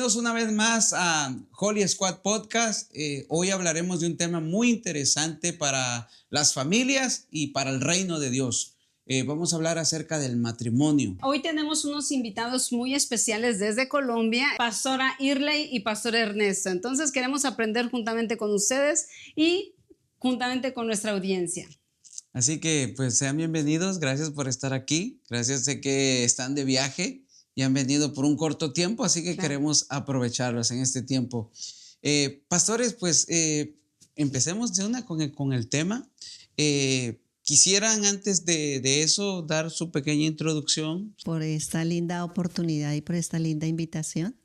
Bienvenidos una vez más a Holy Squad Podcast. Hoy hablaremos de un tema muy interesante para las familias y para el reino de Dios. Vamos a hablar acerca del matrimonio. Hoy tenemos unos invitados muy especiales desde Colombia, Pastora Irley y Pastor Ernesto. Entonces queremos aprender juntamente con ustedes y juntamente con nuestra audiencia. Así que pues sean bienvenidos, gracias por estar aquí, gracias de que están de viaje y han venido por un corto tiempo, así que queremos aprovecharlos en este tiempo. Pastores, pues empecemos de una con el tema. ¿Quisieran antes de eso dar su pequeña introducción? Por esta linda oportunidad y por esta linda invitación,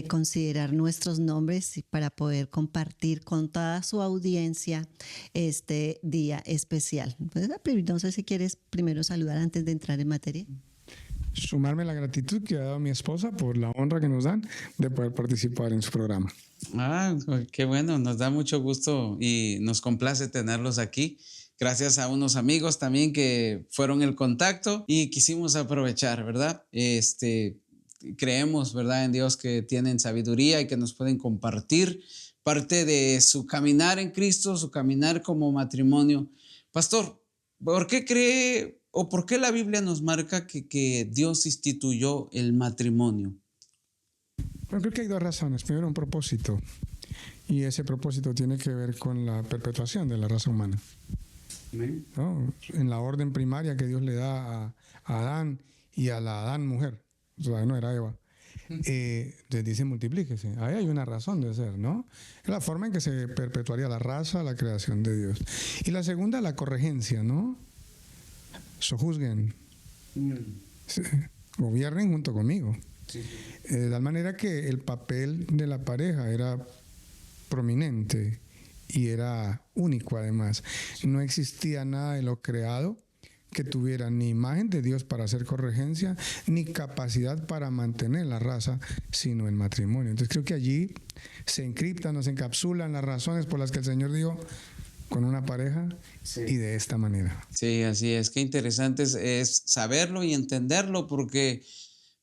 considerar nuestros nombres para poder compartir con toda su audiencia este día especial. Pues, no sé si quieres primero saludar antes de entrar en materia. Sumarme la gratitud que ha dado mi esposa por la honra que nos dan de poder participar en su programa. Qué bueno, nos da mucho gusto y nos complace tenerlos aquí. Gracias a unos amigos también que fueron el contacto y quisimos aprovechar, ¿verdad? Creemos, ¿verdad?, en Dios, que tienen sabiduría y que nos pueden compartir parte de su caminar en Cristo, su caminar como matrimonio. Pastor, ¿por qué cree o por qué la Biblia nos marca que Dios instituyó el matrimonio? Bueno, creo que hay dos razones. Primero, un propósito. Y ese propósito tiene que ver con la perpetuación de la raza humana. ¿No? En la orden primaria que Dios le da a Adán y a la Adán mujer, todavía no era Eva, les dice multiplíquese. Ahí hay una razón de ser, ¿no? Es la forma en que se perpetuaría la raza, la creación de Dios. Y la segunda, la corregencia, ¿no? Sojuzguen, gobiernen junto conmigo. De tal manera que el papel de la pareja era prominente y era único además. No existía nada de lo creado que tuviera ni imagen de Dios para hacer corregencia, ni capacidad para mantener la raza, sino el matrimonio. Entonces creo que allí se encriptan, nos encapsulan las razones por las que el Señor dijo con una pareja y de esta manera. Sí, así es. Qué interesante es saberlo y entenderlo porque,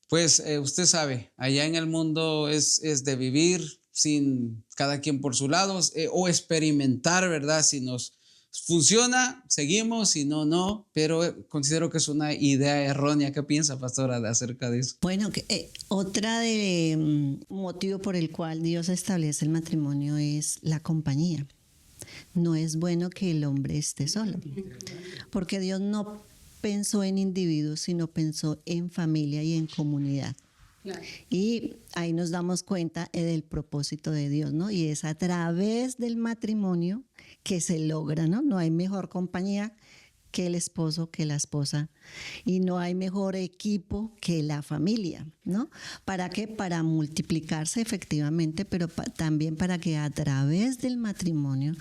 pues, usted sabe, allá en el mundo es de vivir sin cada quien por su lado o experimentar, ¿verdad? Si nos funciona, seguimos, si no, no, pero considero que es una idea errónea. ¿Qué piensa, pastora, acerca de eso? Bueno, otra motivo por el cual Dios establece el matrimonio es la compañía. No es bueno que el hombre esté solo, porque Dios no pensó en individuos, sino pensó en familia y en comunidad. Claro. Y ahí nos damos cuenta del propósito de Dios, ¿no? Y es a través del matrimonio que se logra, ¿no? No hay mejor compañía que el esposo, que la esposa, y no hay mejor equipo que la familia, ¿no? ¿Para qué? Para multiplicarse efectivamente, pero también para que a través del matrimonio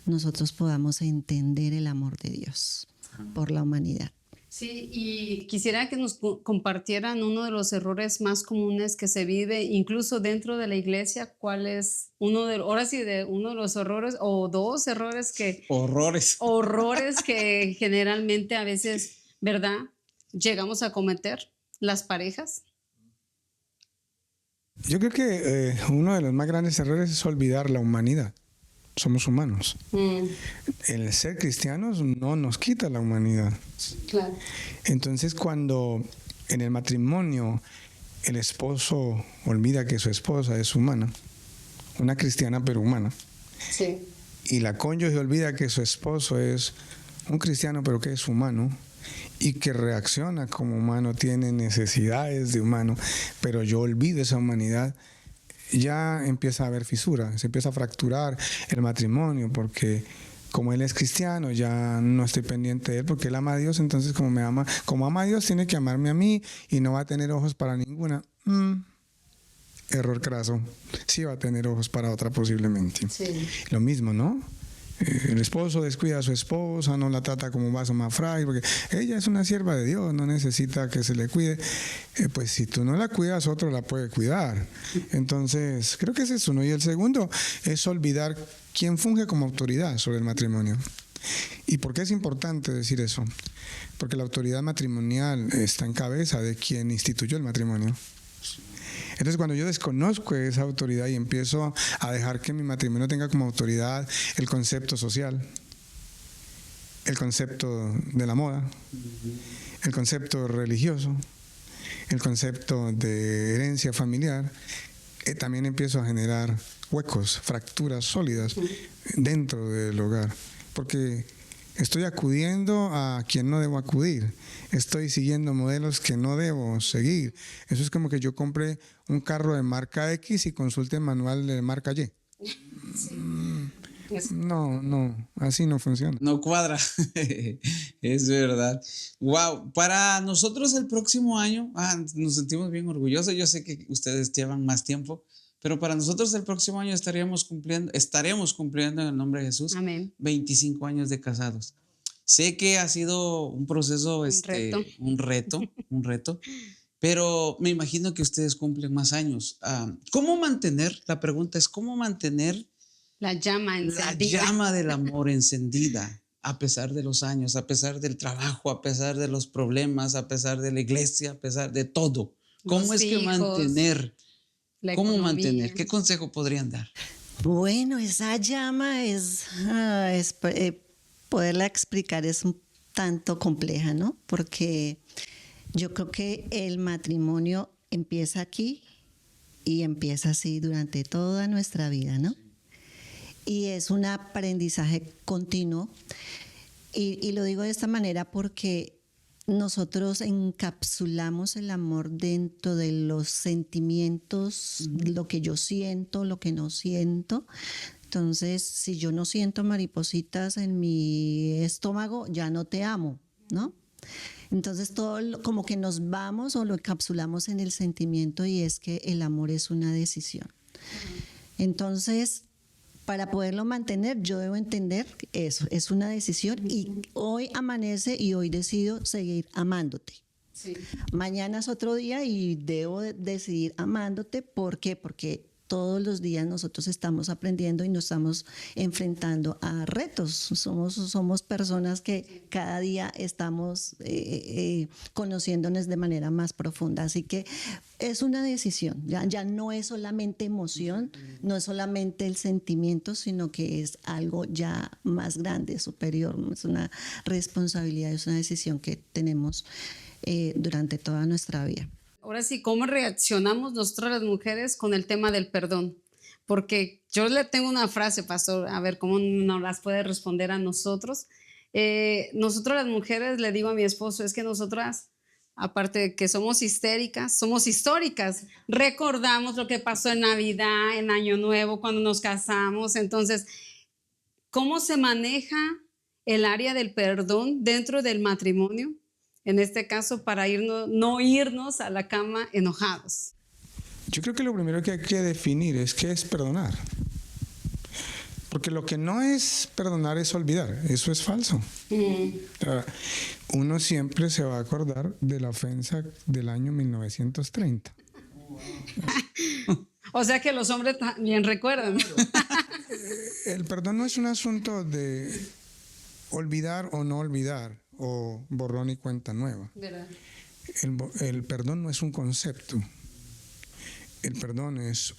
nosotros podamos entender el amor de Dios por la humanidad. Sí, y quisiera que nos compartieran uno de los errores más comunes que se vive incluso dentro de la iglesia. ¿Cuál es uno de los errores o dos errores que... Horrores que generalmente a veces, ¿verdad?, llegamos a cometer las parejas. Yo creo que uno de los más grandes errores es olvidar la humanidad. Somos humanos. El ser cristianos no nos quita la humanidad. Claro. Entonces, cuando en el matrimonio el esposo olvida que su esposa es humana, una cristiana pero humana, sí, y la cónyuge olvida que su esposo es un cristiano pero que es humano y que reacciona como humano, tiene necesidades de humano, pero yo olvido esa humanidad, ya empieza a haber fisura, se empieza a fracturar el matrimonio, porque como él es cristiano, ya no estoy pendiente de él, porque él ama a Dios, entonces como ama a Dios, tiene que amarme a mí y no va a tener ojos para ninguna. Error craso, sí va a tener ojos para otra posiblemente. Sí. Lo mismo, ¿no? El esposo descuida a su esposa, no la trata como un vaso más frágil, porque ella es una sierva de Dios, no necesita que se le cuide. Pues si tú no la cuidas, otro la puede cuidar. Entonces, creo que ese es uno. Y el segundo es olvidar quién funge como autoridad sobre el matrimonio. ¿Y por qué es importante decir eso? Porque la autoridad matrimonial está en cabeza de quien instituyó el matrimonio. Entonces, cuando yo desconozco esa autoridad y empiezo a dejar que mi matrimonio tenga como autoridad el concepto social, el concepto de la moda, el concepto religioso, el concepto de herencia familiar, también empiezo a generar huecos, fracturas sólidas dentro del hogar, porque estoy acudiendo a quien no debo acudir, estoy siguiendo modelos que no debo seguir. Eso es como que yo compre un carro de marca X y consulte el manual de marca Y. No, así no funciona. No cuadra, es verdad. Wow, para nosotros el próximo año, nos sentimos bien orgullosos. Yo sé que ustedes llevan más tiempo, pero para nosotros el próximo año estaremos cumpliendo en el nombre de Jesús. Amén. 25 años de casados. Sé que ha sido un proceso, un reto, pero me imagino que ustedes cumplen más años. ¿Cómo mantener? La pregunta es ¿cómo mantener la llama encendida? La llama del amor encendida, a pesar de los años, a pesar del trabajo, a pesar de los problemas, a pesar de la iglesia, a pesar de todo. ¿Cómo es que mantener? ¿Cómo mantener? ¿Qué consejo podrían dar? Bueno, esa llama poderla explicar es un tanto compleja, ¿no? Porque yo creo que el matrimonio empieza aquí y empieza así durante toda nuestra vida, ¿no? Y es un aprendizaje continuo. Y lo digo de esta manera porque nosotros encapsulamos el amor dentro de los sentimientos, lo que yo siento, lo que no siento. Entonces, si yo no siento maripositas en mi estómago, ya no te amo, ¿no? Entonces, todo como que nos vamos o lo encapsulamos en el sentimiento, y es que el amor es una decisión. Entonces, para poderlo mantener, yo debo entender que eso es una decisión, y hoy amanece y hoy decido seguir amándote. Sí. Mañana es otro día y debo decidir amándote. ¿Por qué? Porque todos los días nosotros estamos aprendiendo y nos estamos enfrentando a retos. Somos personas que cada día estamos conociéndonos de manera más profunda. Así que es una decisión. Ya no es solamente emoción, no es solamente el sentimiento, sino que es algo ya más grande, superior. Es una responsabilidad, es una decisión que tenemos durante toda nuestra vida. Ahora sí, ¿cómo reaccionamos nosotras las mujeres con el tema del perdón? Porque yo le tengo una frase, pastor, a ver cómo nos las puede responder a nosotros. Nosotras las mujeres, le digo a mi esposo, es que nosotras, aparte de que somos histéricas, somos históricas. Recordamos lo que pasó en Navidad, en Año Nuevo, cuando nos casamos. Entonces, ¿cómo se maneja el área del perdón dentro del matrimonio? En este caso, para no irnos a la cama enojados. Yo creo que lo primero que hay que definir es qué es perdonar. Porque lo que no es perdonar es olvidar. Eso es falso. Uno siempre se va a acordar de la ofensa del año 1930. O sea que los hombres también recuerdan. El perdón no es un asunto de olvidar o no olvidar, o borrón y cuenta nueva. El perdón no es un concepto. El perdón es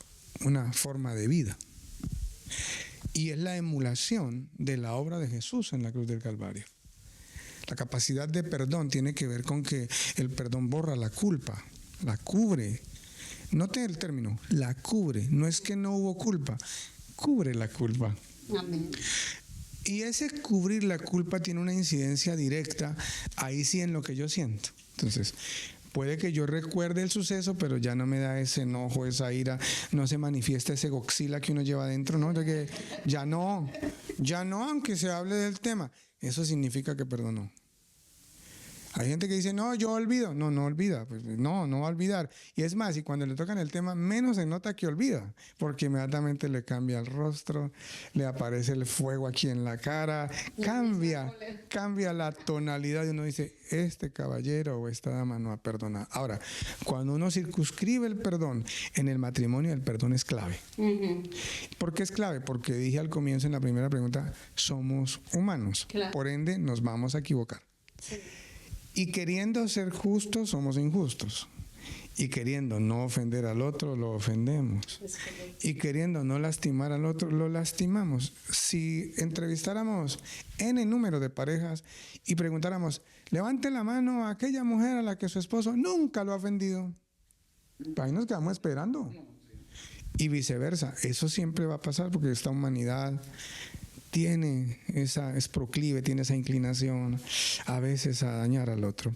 una forma de vida. Y es la emulación de la obra de Jesús en la cruz del Calvario. La capacidad de perdón tiene que ver con que el perdón borra la culpa, la cubre. Note el término, la cubre. No es que no hubo culpa, cubre la culpa. Amén. Y ese cubrir la culpa tiene una incidencia directa, ahí sí, en lo que yo siento. Entonces, puede que yo recuerde el suceso, pero ya no me da ese enojo, esa ira, no se manifiesta ese Godzilla que uno lleva adentro, ¿no? De que ya no, aunque se hable del tema. Eso significa que perdonó. Hay gente que dice, no, yo olvido. No olvida. Pues no va a olvidar. Y es más, y cuando le tocan el tema, menos se nota que olvida, porque inmediatamente le cambia el rostro, le aparece el fuego aquí en la cara, cambia la tonalidad, y uno dice, este caballero o esta dama no ha perdonado. Ahora, cuando uno circunscribe el perdón en el matrimonio, el perdón es clave. ¿Por qué es clave? Porque dije al comienzo, en la primera pregunta, somos humanos. Claro. Por ende, nos vamos a equivocar. Sí. Y queriendo ser justos, somos injustos. Y queriendo no ofender al otro, lo ofendemos. Y queriendo no lastimar al otro, lo lastimamos. Si entrevistáramos N número de parejas y preguntáramos, levante la mano a aquella mujer a la que su esposo nunca lo ha ofendido, ahí nos quedamos esperando. Y viceversa, eso siempre va a pasar porque esta humanidad es proclive, tiene esa inclinación a veces a dañar al otro.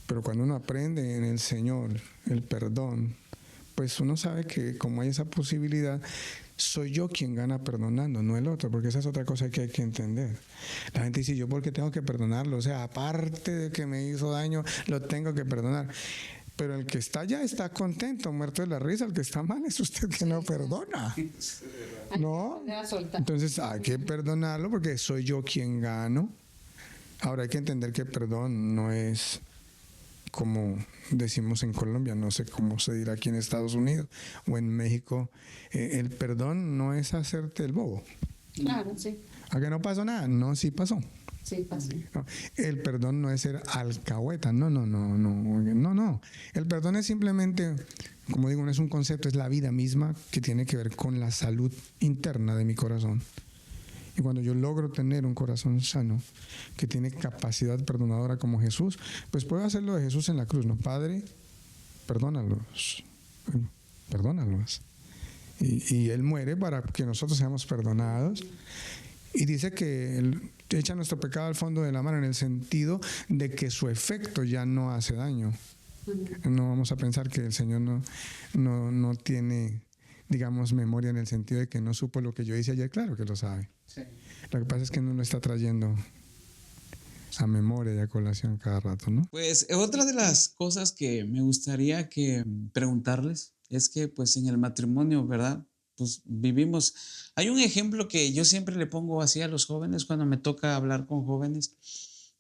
Pero cuando uno aprende en el Señor el perdón, pues uno sabe que como hay esa posibilidad, soy yo quien gana perdonando, no el otro, porque esa es otra cosa que hay que entender. La gente dice, ¿yo por qué tengo que perdonarlo? O sea, aparte de que me hizo daño, lo tengo que perdonar. Pero el que está allá está contento, muerto de la risa. El que está mal es usted que no perdona. ¿No? Entonces hay que perdonarlo porque soy yo quien gano. Ahora hay que entender que perdón no es como decimos en Colombia, no sé cómo se dirá aquí en Estados Unidos o en México. El perdón no es hacerte el bobo. Claro, sí. ¿A que no pasó nada? No, sí pasó. Sí, pasó. No, el perdón no es ser alcahueta, no. El perdón es simplemente, como digo, no es un concepto, es la vida misma que tiene que ver con la salud interna de mi corazón. Y cuando yo logro tener un corazón sano, que tiene capacidad perdonadora como Jesús, pues puedo hacer lo de Jesús en la cruz, ¿no? Padre, perdónalos. Y Él muere para que nosotros seamos perdonados. Y dice que Él echa nuestro pecado al fondo de la mar en el sentido de que su efecto ya no hace daño. No vamos a pensar que el Señor no tiene, digamos, memoria en el sentido de que no supo lo que yo hice ayer. Claro que lo sabe. Sí. Lo que pasa es que no lo está trayendo a memoria y a colación cada rato, ¿no? Pues otra de las cosas que me gustaría que preguntarles es que pues en el matrimonio, ¿verdad? Pues vivimos. Hay un ejemplo que yo siempre le pongo así a los jóvenes cuando me toca hablar con jóvenes.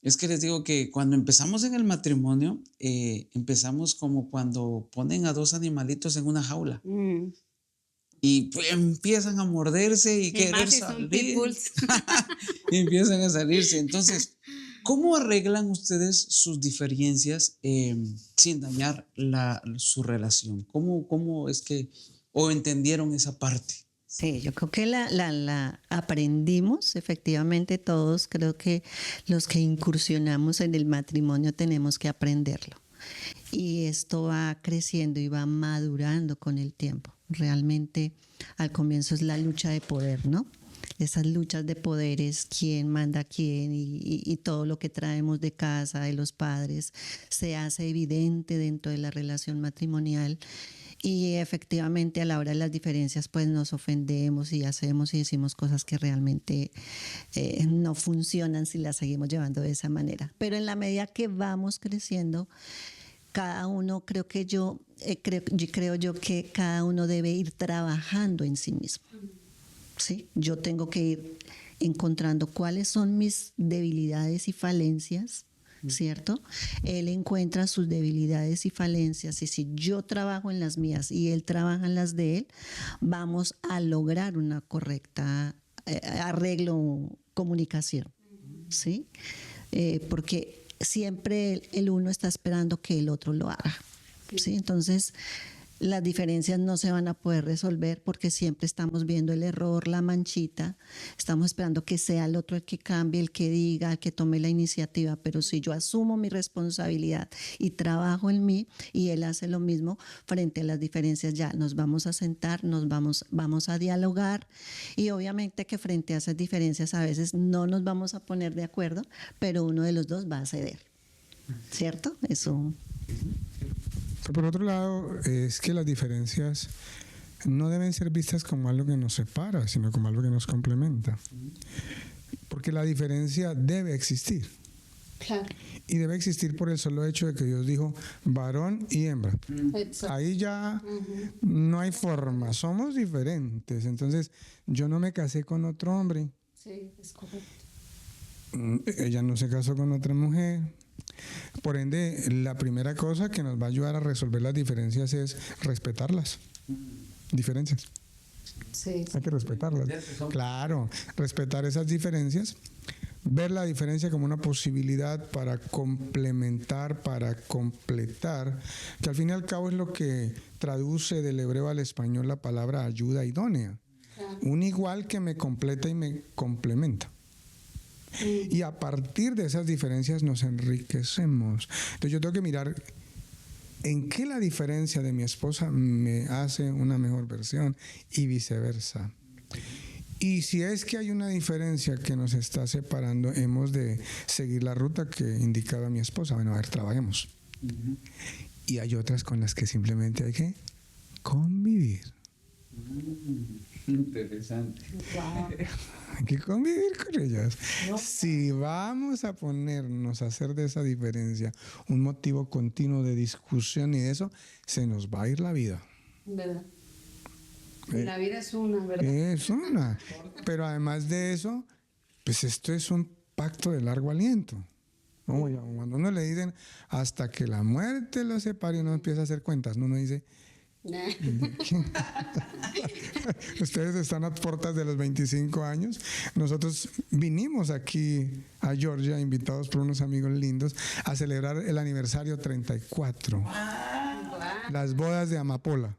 Es que les digo que cuando empezamos en el matrimonio, empezamos como cuando ponen a dos animalitos en una jaula. Y pues empiezan a morderse y querer salir. Y empiezan a salirse. Entonces, ¿cómo arreglan ustedes sus diferencias sin dañar su relación? ¿Cómo es que o entendieron esa parte? Sí, yo creo que la aprendimos efectivamente todos. Creo que los que incursionamos en el matrimonio tenemos que aprenderlo. Y esto va creciendo y va madurando con el tiempo. Realmente al comienzo es la lucha de poder, ¿no? Esas luchas de poderes, quién manda a quién y todo lo que traemos de casa, de los padres, se hace evidente dentro de la relación matrimonial. Y efectivamente a la hora de las diferencias pues nos ofendemos y hacemos y decimos cosas que realmente no funcionan si las seguimos llevando de esa manera. Pero en la medida que vamos creciendo, cada uno, creo yo que cada uno debe ir trabajando en sí mismo. ¿Sí? Yo tengo que ir encontrando cuáles son mis debilidades y falencias, ¿cierto? Él encuentra sus debilidades y falencias y si yo trabajo en las mías y él trabaja en las de él, vamos a lograr una correcta arreglo, comunicación, ¿sí? Porque siempre el uno está esperando que el otro lo haga, ¿sí? Entonces las diferencias no se van a poder resolver porque siempre estamos viendo el error, la manchita, estamos esperando que sea el otro el que cambie, el que diga, el que tome la iniciativa, pero si yo asumo mi responsabilidad y trabajo en mí y él hace lo mismo, frente a las diferencias ya nos vamos a sentar, vamos a dialogar y obviamente que frente a esas diferencias a veces no nos vamos a poner de acuerdo, pero uno de los dos va a ceder, ¿cierto? Eso. Por otro lado, es que las diferencias no deben ser vistas como algo que nos separa, sino como algo que nos complementa. Porque la diferencia debe existir. Claro. Y debe existir por el solo hecho de que Dios dijo varón y hembra. Ahí ya no hay forma, somos diferentes. Entonces, yo no me casé con otro hombre. Sí, es correcto. Ella no se casó con otra mujer. Por ende, la primera cosa que nos va a ayudar a resolver las diferencias es respetarlas. Diferencias. Sí. Hay que respetarlas. Claro, respetar esas diferencias ver la diferencia como una posibilidad para complementar, para completar, que al fin y al cabo es lo que traduce del hebreo al español la palabra ayuda idónea. Un igual que me completa y me complementa. Y a partir de esas diferencias nos enriquecemos. Entonces yo tengo que mirar en qué la diferencia de mi esposa me hace una mejor versión y viceversa. Y si es que hay una diferencia que nos está separando, hemos de seguir la ruta que indicaba mi esposa. Bueno, a ver, trabajemos. Y hay otras con las que simplemente hay que convivir. Interesante. Hay que convivir con ellas. Si vamos a ponernos a hacer de esa diferencia un motivo continuo de discusión y de eso, se nos va a ir la vida. ¿Verdad? La vida es una, ¿verdad? Es una. Pero además de eso, pues esto es un pacto de largo aliento. Oye, cuando uno le dicen hasta que la muerte lo separe, uno empieza a hacer cuentas, ¿no? Uno dice, ustedes están a puertas de los 25 años. Nosotros vinimos aquí a Georgia, invitados por unos amigos lindos, a celebrar el aniversario 34. Las bodas de Amapola.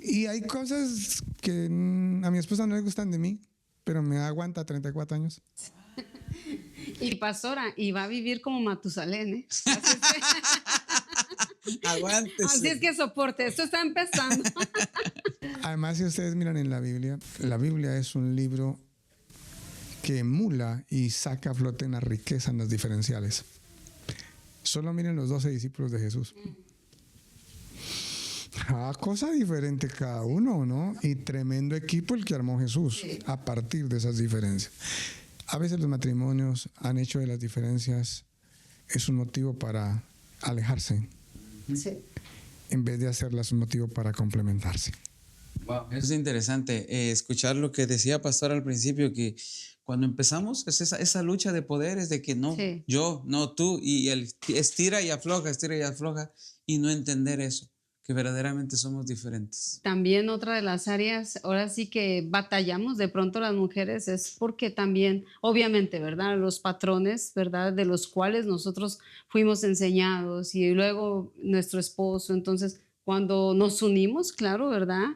Y hay cosas que a mi esposa no le gustan de mí, pero me aguanta 34 años. Y pastora, y va a vivir como Matusalén, ¿eh? Aguántese. Así es que soporte, esto está empezando. Además, si ustedes miran en la Biblia es un libro que emula y saca a flote una riqueza en las diferenciales. Solo miren los 12 discípulos de Jesús. Cosa diferente cada uno, ¿no? Y tremendo equipo el que armó Jesús a partir de esas diferencias. A veces los matrimonios han hecho de las diferencias es un motivo para alejarse, Sí. en vez de hacerlas un motivo para complementarse. Wow, eso es interesante. Escuchar lo que decía Pastor al principio, que cuando empezamos es esa lucha de poderes de que no, Sí. yo, no tú, y el estira y afloja, y no entender eso, que verdaderamente somos diferentes. También otra de las áreas, ahora sí que batallamos de pronto las mujeres, es porque también, obviamente, ¿verdad? Los patrones, ¿verdad? De los cuales nosotros fuimos enseñados y luego nuestro esposo. Entonces, cuando nos unimos, claro, ¿verdad?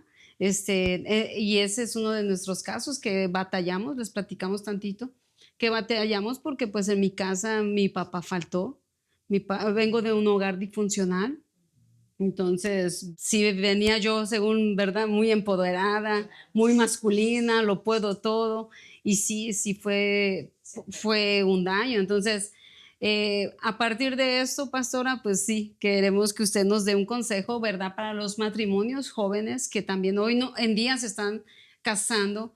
Y ese es uno de nuestros casos que batallamos, les platicamos tantito, que batallamos porque pues en mi casa mi papá faltó, vengo de un hogar disfuncional. Entonces, si venía yo, según, ¿verdad? Muy empoderada, muy masculina, lo puedo todo. Y sí fue un daño. Entonces, a partir de esto, pastora, pues sí, queremos que usted nos dé un consejo, ¿verdad? Para los matrimonios jóvenes que también hoy en día se están casando.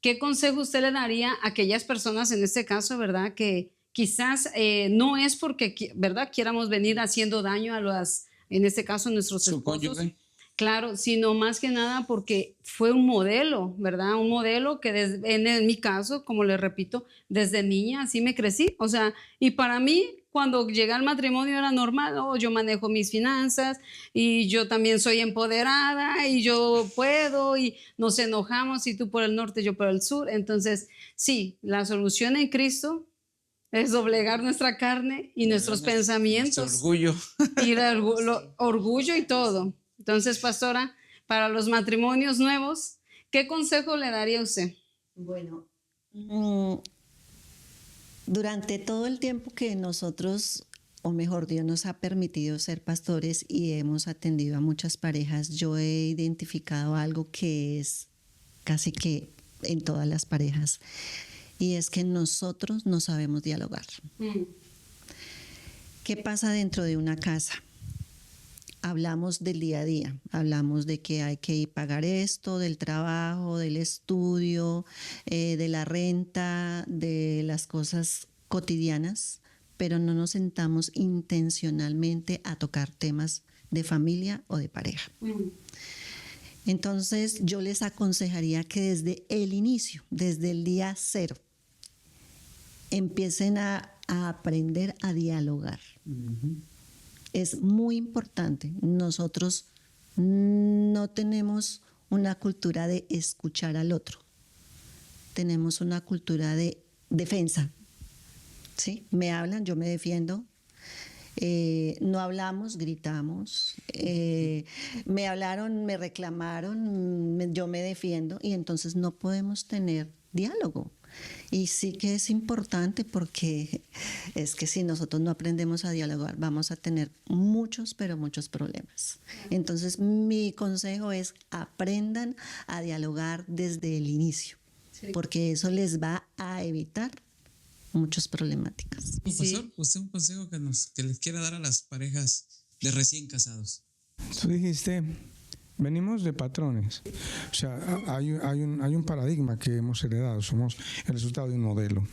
¿Qué consejo usted le daría a aquellas personas, en este caso, ¿verdad? Que quizás no es porque, ¿verdad? Quieramos venir haciendo daño a las... en este caso nuestros Su esposos, cónyuge. claro, sino más que nada porque fue un modelo, ¿verdad? Un modelo que en mi caso, como le repito, desde niña así me crecí, o sea, y para mí cuando llegué al matrimonio era normal, oh, yo manejo mis finanzas y yo también soy empoderada y yo puedo y nos enojamos y tú por el norte, yo por el sur, entonces sí, la solución en Cristo es doblegar nuestra carne y nuestros pensamientos. Nuestro orgullo. Y el orgullo y todo. Entonces, pastora, para los matrimonios nuevos, ¿qué consejo le daría a usted? Bueno, durante todo el tiempo que nosotros, o mejor, Dios nos ha permitido ser pastores y hemos atendido a muchas parejas, yo he identificado algo que es casi que en todas las parejas, y es que nosotros no sabemos dialogar. ¿Qué pasa dentro de una casa? Hablamos del día a día, hablamos de que hay que pagar esto, del trabajo, del estudio, de la renta, de las cosas cotidianas, pero no nos sentamos intencionalmente a tocar temas de familia o de pareja. Entonces yo les aconsejaría que desde el inicio, desde el día cero, empiecen a aprender a dialogar. Es muy importante. Nosotros no tenemos una cultura de escuchar al otro. tenemos una cultura de defensa. ¿Sí? Me hablan, yo me defiendo. No hablamos, gritamos. Me hablaron, me reclamaron, yo me defiendo y entonces no podemos tener diálogo. Y sí que es importante porque es que si nosotros no aprendemos a dialogar vamos a tener muchos, pero muchos problemas. Entonces mi consejo es aprendan a dialogar desde el inicio, porque eso les va a evitar muchas problemáticas. Pastor, usted un consejo que les quiera dar a las parejas de recién casados. Tú dijiste, venimos de patrones. O sea, hay un paradigma que hemos heredado, somos el resultado de un modelo.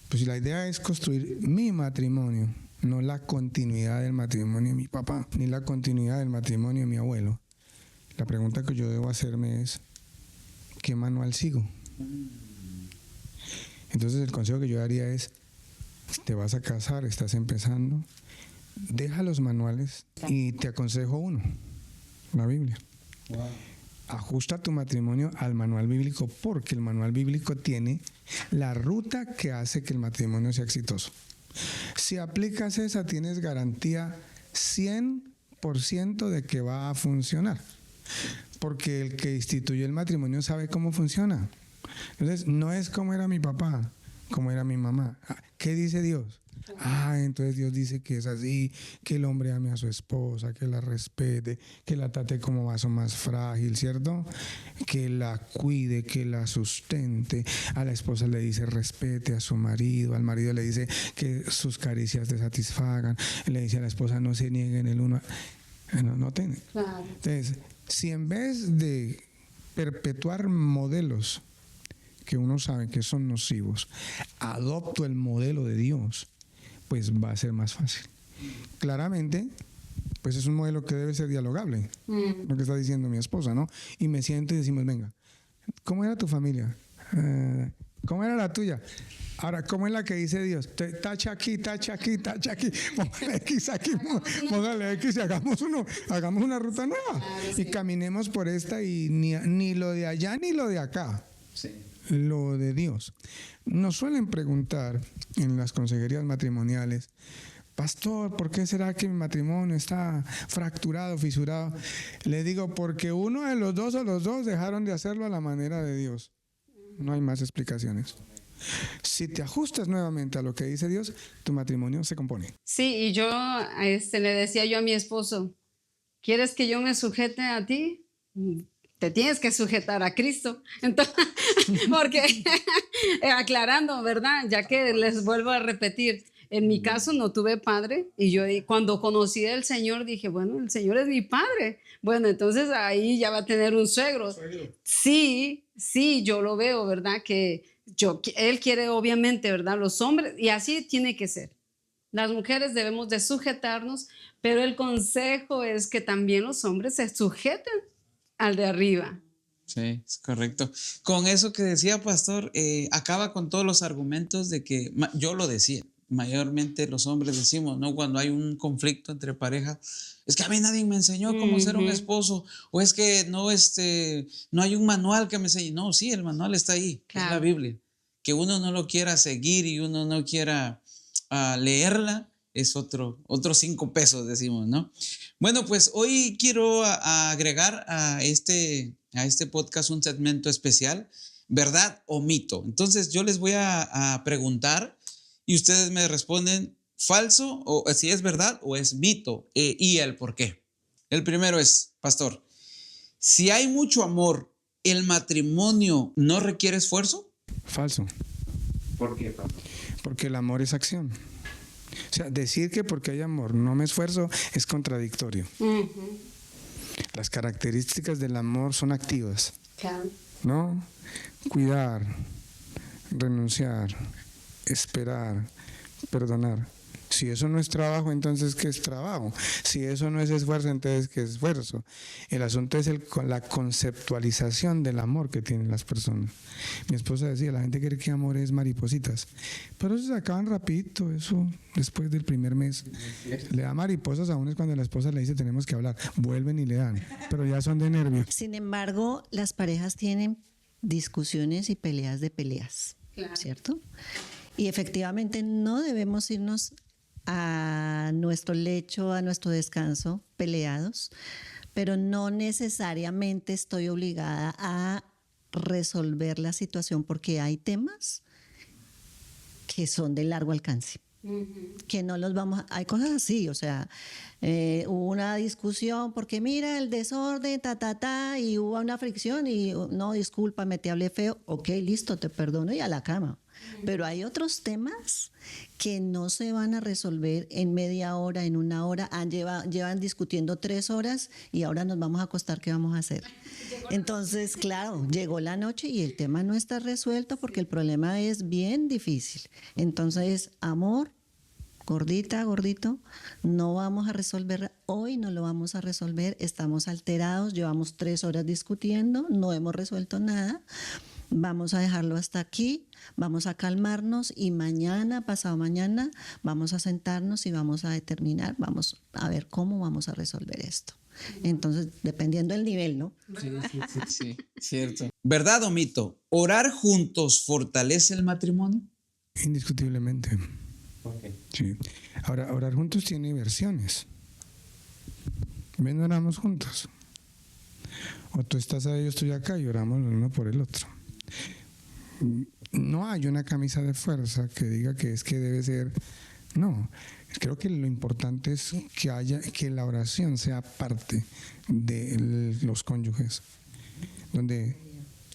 Pues si la idea es construir mi matrimonio, no la continuidad del matrimonio de mi papá, ni la continuidad del matrimonio de mi abuelo, la pregunta que yo debo hacerme es, ¿qué manual sigo? Entonces el consejo que yo daría es, te vas a casar, estás empezando, deja los manuales y te aconsejo uno, la Biblia. Wow. Ajusta tu matrimonio al manual bíblico porque el manual bíblico tiene la ruta que hace que el matrimonio sea exitoso. Si aplicas esa, tienes garantía 100% de que va a funcionar. Porque el que instituyó el matrimonio sabe cómo funciona. Entonces, no es como era mi papá, como era mi mamá. ¿Qué dice Dios? Entonces Dios dice que es así, que el hombre ame a su esposa, que la respete, que la trate como vaso más frágil, ¿cierto? Que la cuide, que la sustente. A la esposa le dice respete a su marido, al marido le dice que sus caricias te satisfagan, le dice a la esposa no se nieguen el uno. No tiene. Claro. Entonces, si en vez de perpetuar modelos que uno sabe que son nocivos, adopto el modelo de Dios, pues va a ser más fácil. Claramente, pues es un modelo que debe ser dialogable, lo que está diciendo mi esposa, ¿no? Y me siento y decimos, venga, ¿cómo era tu familia? ¿Cómo era la tuya? Ahora, ¿cómo es la que dice Dios? Tacha aquí, tacha aquí, tacha aquí, póngale X aquí, póngale X y hagamos una ruta nueva. Y caminemos por esta y ni lo de allá ni lo de acá. Sí. Lo de Dios. Nos suelen preguntar en las consejerías matrimoniales, pastor, ¿por qué será que mi matrimonio está fracturado, fisurado? Le digo, porque uno de los dos o los dos dejaron de hacerlo a la manera de Dios. No hay más explicaciones. Si te ajustas nuevamente a lo que dice Dios, tu matrimonio se compone. Sí, y yo le decía yo a mi esposo, ¿quieres que yo me sujete a ti? Te tienes que sujetar a Cristo. Entonces, porque aclarando, ¿verdad? Ya que les vuelvo a repetir, en mi caso no tuve padre y yo cuando conocí al Señor dije, bueno, el Señor es mi padre. Bueno, entonces ahí ya va a tener un suegro. Sí, yo lo veo, ¿verdad? Que Él quiere obviamente, ¿verdad? Los hombres, y así tiene que ser. Las mujeres debemos de sujetarnos, pero el consejo es que también los hombres se sujeten al de arriba. Sí, es correcto. Con eso que decía Pastor, acaba con todos los argumentos de que, yo lo decía, mayormente los hombres decimos, ¿no? Cuando hay un conflicto entre pareja, es que a mí nadie me enseñó cómo ser un esposo, o es que no hay un manual que me enseñe. No, sí, el manual está ahí, claro. Es la Biblia. Que uno no lo quiera seguir y uno no quiera leerla, es otro 5 pesos, decimos, ¿no? Bueno, pues hoy quiero agregar a este podcast un segmento especial, ¿verdad o mito? Entonces yo les voy a preguntar y ustedes me responden falso, o si es verdad o es mito, y el por qué. El primero es, Pastor, si hay mucho amor, ¿el matrimonio no requiere esfuerzo? Falso. ¿Por qué, Pastor? Porque el amor es acción. O sea, decir que porque hay amor no me esfuerzo es contradictorio. Las características del amor son activas. Claro. ¿No? Cuidar, renunciar, esperar, perdonar. Si eso no es trabajo, entonces ¿qué es trabajo? Si eso no es esfuerzo, entonces ¿qué es esfuerzo? El asunto es la conceptualización del amor que tienen las personas. Mi esposa decía, la gente cree que amor es maripositas, pero eso se acaban rapidito, eso después del primer mes. Le da mariposas a uno es cuando la esposa le dice tenemos que hablar, vuelven y le dan, pero ya son de nervios. Sin embargo, las parejas tienen discusiones y peleas de peleas, Claro. ¿cierto? Y efectivamente no debemos irnos a nuestro lecho, a nuestro descanso peleados, pero no necesariamente estoy obligada a resolver la situación porque hay temas que son de largo alcance, que no los vamos a, hay cosas así, o sea, hubo una discusión porque mira el desorden, y hubo una fricción y no, discúlpame, te hablé feo, ok, listo, te perdono y a la cama. Pero hay otros temas que no se van a resolver en media hora, en una hora, llevan discutiendo 3 horas y ahora nos vamos a acostar, ¿qué vamos a hacer? Entonces, claro, llegó la noche y el tema no está resuelto porque el problema es bien difícil. Entonces, amor, gordita, gordito, no vamos a resolver hoy, no lo vamos a resolver, estamos alterados, llevamos 3 horas discutiendo, no hemos resuelto nada, vamos a dejarlo hasta aquí, vamos a calmarnos y mañana, pasado mañana, vamos a sentarnos y vamos a determinar, vamos a ver cómo vamos a resolver esto. Entonces, dependiendo del nivel, ¿no? Sí, cierto. ¿Verdad o mito? ¿Orar juntos fortalece el matrimonio? Indiscutiblemente. Sí. Ahora, orar juntos tiene versiones. Ven, oramos juntos. O tú estás ahí, yo estoy acá y oramos el uno por el otro. No hay una camisa de fuerza que diga que es que debe ser. No, creo que lo importante es que la oración sea parte de los cónyuges, donde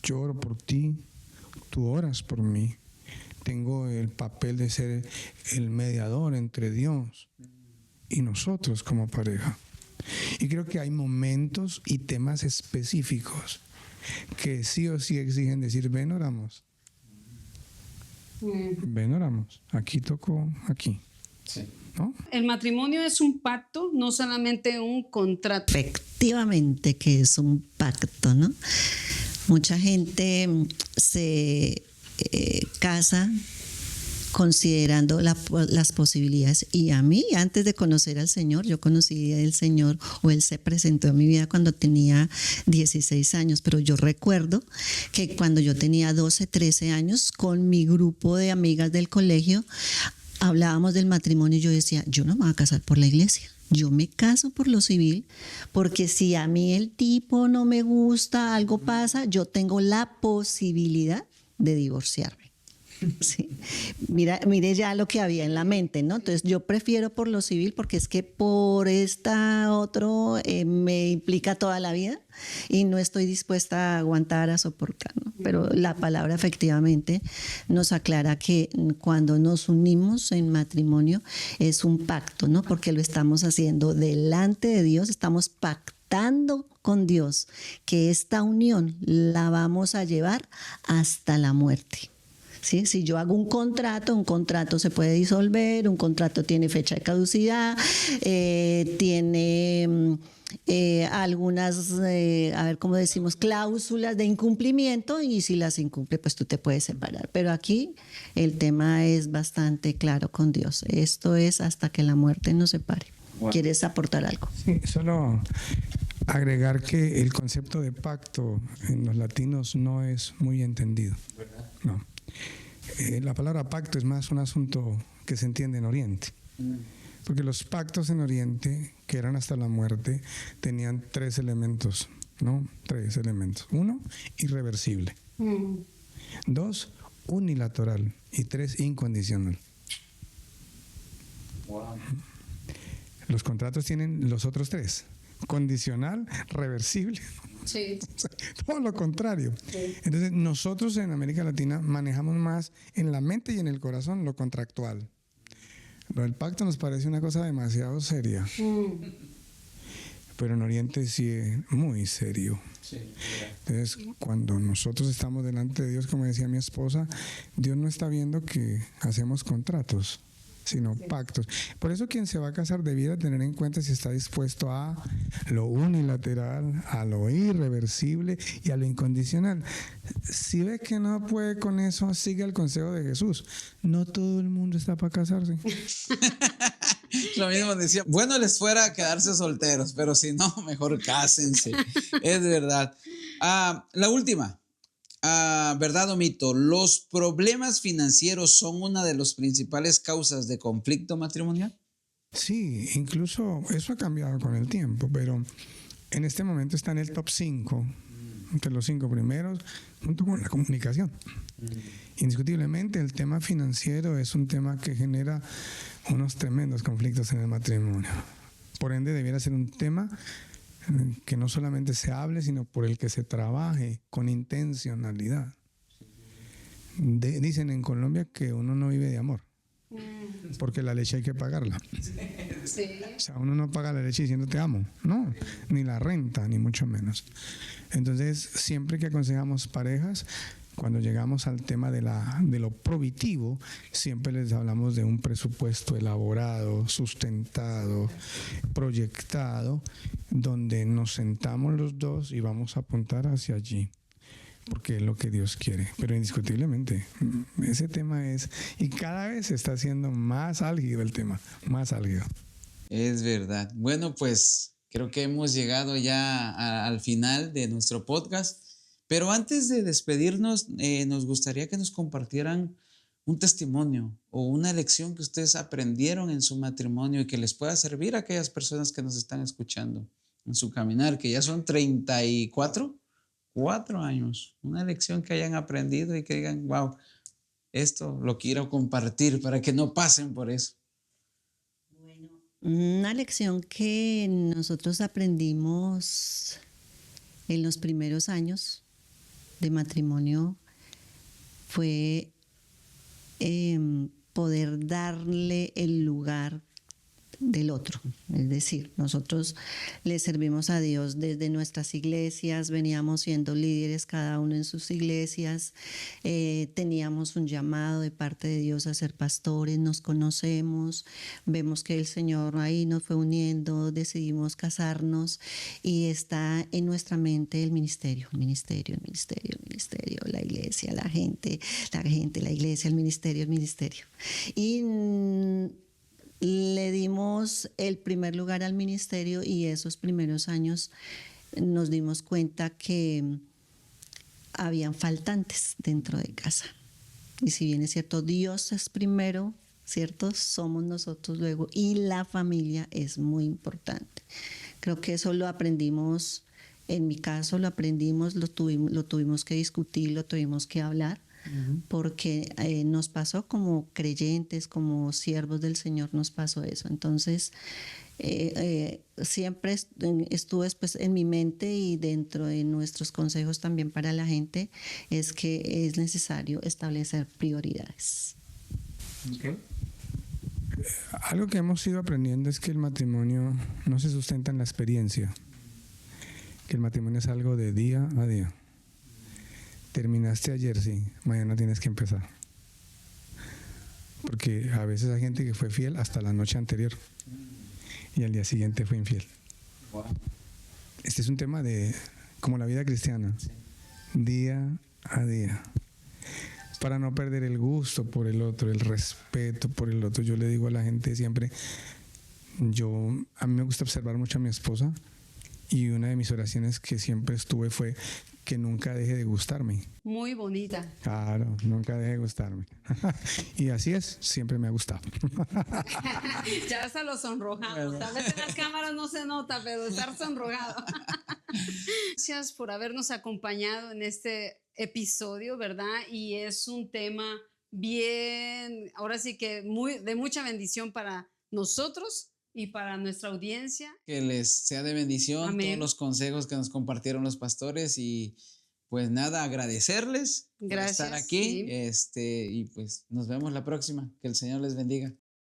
yo oro por ti, tú oras por mí. Tengo el papel de ser el mediador entre Dios y nosotros como pareja. Y creo que hay momentos y temas específicos que sí o sí exigen decir, ven, oramos. Ven, oramos. Aquí tocó, aquí. Sí. ¿No? El matrimonio es un pacto, no solamente un contrato. Efectivamente que es un pacto, ¿no? Mucha gente se casa considerando las posibilidades. Y a mí, antes de conocer al Señor, yo conocí al Señor, o Él se presentó en mi vida cuando tenía 16 años, pero yo recuerdo que cuando yo tenía 12, 13 años, con mi grupo de amigas del colegio, hablábamos del matrimonio y yo decía, yo no me voy a casar por la iglesia. Yo me caso por lo civil, porque si a mí el tipo no me gusta, algo pasa, yo tengo la posibilidad de divorciarme. Sí. Mire ya lo que había en la mente, ¿no? Entonces yo prefiero por lo civil porque es que por esta otro me implica toda la vida y no estoy dispuesta a aguantar, a soportar, ¿no? Pero la palabra efectivamente nos aclara que cuando nos unimos en matrimonio es un pacto, ¿no? Porque lo estamos haciendo delante de Dios, estamos pactando con Dios que esta unión la vamos a llevar hasta la muerte. ¿Sí? Si yo hago un contrato se puede disolver, un contrato tiene fecha de caducidad, tiene algunas, a ver cómo decimos, cláusulas de incumplimiento y si las incumple, pues tú te puedes separar. Pero aquí el tema es bastante claro con Dios. Esto es hasta que la muerte nos separe. Wow. ¿Quieres aportar algo? Sí, solo agregar que el concepto de pacto en los latinos no es muy entendido. ¿Verdad? No. La palabra pacto es más un asunto que se entiende en Oriente. Porque los pactos en Oriente, que eran hasta la muerte, tenían 3 elementos, ¿no? 3 elementos. 1, irreversible. 2, unilateral. Y 3, incondicional. Wow. Los contratos tienen los otros 3. Condicional, reversible. Sí. Todo lo contrario. Sí. Entonces, nosotros en América Latina manejamos más en la mente y en el corazón lo contractual. Lo del pacto nos parece una cosa demasiado seria. Pero en Oriente sí es muy serio. Sí. Entonces, cuando nosotros estamos delante de Dios, como decía mi esposa, Dios no está viendo que hacemos contratos, sino pactos. Por eso quien se va a casar debiera tener en cuenta si está dispuesto a lo unilateral, a lo irreversible y a lo incondicional. Si ve que no puede con eso, sigue el consejo de Jesús. No todo el mundo está para casarse. Lo mismo decía, bueno les fuera quedarse solteros, pero si no, mejor cásense. Es verdad. La última. ¿verdad o mito? ¿Los problemas financieros son una de las principales causas de conflicto matrimonial? Sí, incluso eso ha cambiado con el tiempo, pero en este momento está en el top 5, entre los 5 primeros, junto con la comunicación. Indiscutiblemente el tema financiero es un tema que genera unos tremendos conflictos en el matrimonio. Por ende, debiera ser un tema que no solamente se hable, sino por el que se trabaje con intencionalidad. Dicen en Colombia que uno no vive de amor, porque la leche hay que pagarla. Sí. O sea, uno no paga la leche diciendo te amo, no, ni la renta, ni mucho menos. Entonces, siempre que aconsejamos parejas, cuando llegamos al tema de lo provitivo, siempre les hablamos de un presupuesto elaborado, sustentado, proyectado, donde nos sentamos los dos y vamos a apuntar hacia allí, porque es lo que Dios quiere. Pero indiscutiblemente, ese tema es, y cada vez se está haciendo más álgido el tema, más álgido. Es verdad. Bueno, pues creo que hemos llegado ya al final de nuestro podcast, pero antes de despedirnos, nos gustaría que nos compartieran un testimonio o una lección que ustedes aprendieron en su matrimonio y que les pueda servir a aquellas personas que nos están escuchando en su caminar, que ya son 34 años, una lección que hayan aprendido y que digan, wow, esto lo quiero compartir para que no pasen por eso. Una lección que nosotros aprendimos en los primeros años de matrimonio fue poder darle el lugar del otro. Es decir, nosotros le servimos a Dios desde nuestras iglesias, veníamos siendo líderes cada uno en sus iglesias, teníamos un llamado de parte de Dios a ser pastores, nos conocemos, vemos que el Señor ahí nos fue uniendo, decidimos casarnos y está en nuestra mente el ministerio, la iglesia, la gente, la iglesia, el ministerio. Y le dimos el primer lugar al ministerio y esos primeros años nos dimos cuenta que habían faltantes dentro de casa. Y si bien es cierto, Dios es primero, ¿cierto? Somos nosotros luego y la familia es muy importante. Creo que eso lo aprendimos, en mi caso lo aprendimos, lo tuvimos que discutir, lo tuvimos que hablar. Porque nos pasó como creyentes, como siervos del Señor, nos pasó eso. Entonces, siempre estuvo después en mi mente y dentro de nuestros consejos también para la gente, es que es necesario establecer prioridades. Okay. Algo que hemos ido aprendiendo es que el matrimonio no se sustenta en la experiencia, que el matrimonio es algo de día a día. Terminaste ayer, sí, mañana tienes que empezar. Porque a veces hay gente que fue fiel hasta la noche anterior y al día siguiente fue infiel. Wow. Este es un tema de, como la vida cristiana, sí, día a día. Para no perder el gusto por el otro, el respeto por el otro. Yo le digo a la gente siempre, a mí me gusta observar mucho a mi esposa y una de mis oraciones que siempre estuve fue que nunca deje de gustarme. Muy bonita. Claro, nunca deje de gustarme. Y así es, siempre me ha gustado. Ya hasta lo sonrojamos. A veces en las cámaras no se nota, pero estar sonrojado. Gracias por habernos acompañado en este episodio, ¿verdad? Y es un tema bien, ahora sí que de mucha bendición para nosotros y para nuestra audiencia. Que les sea de bendición. Amén. Todos los consejos que nos compartieron los pastores y pues nada, agradecerles. Gracias, por estar aquí sí. y pues nos vemos la próxima. Que el Señor les bendiga.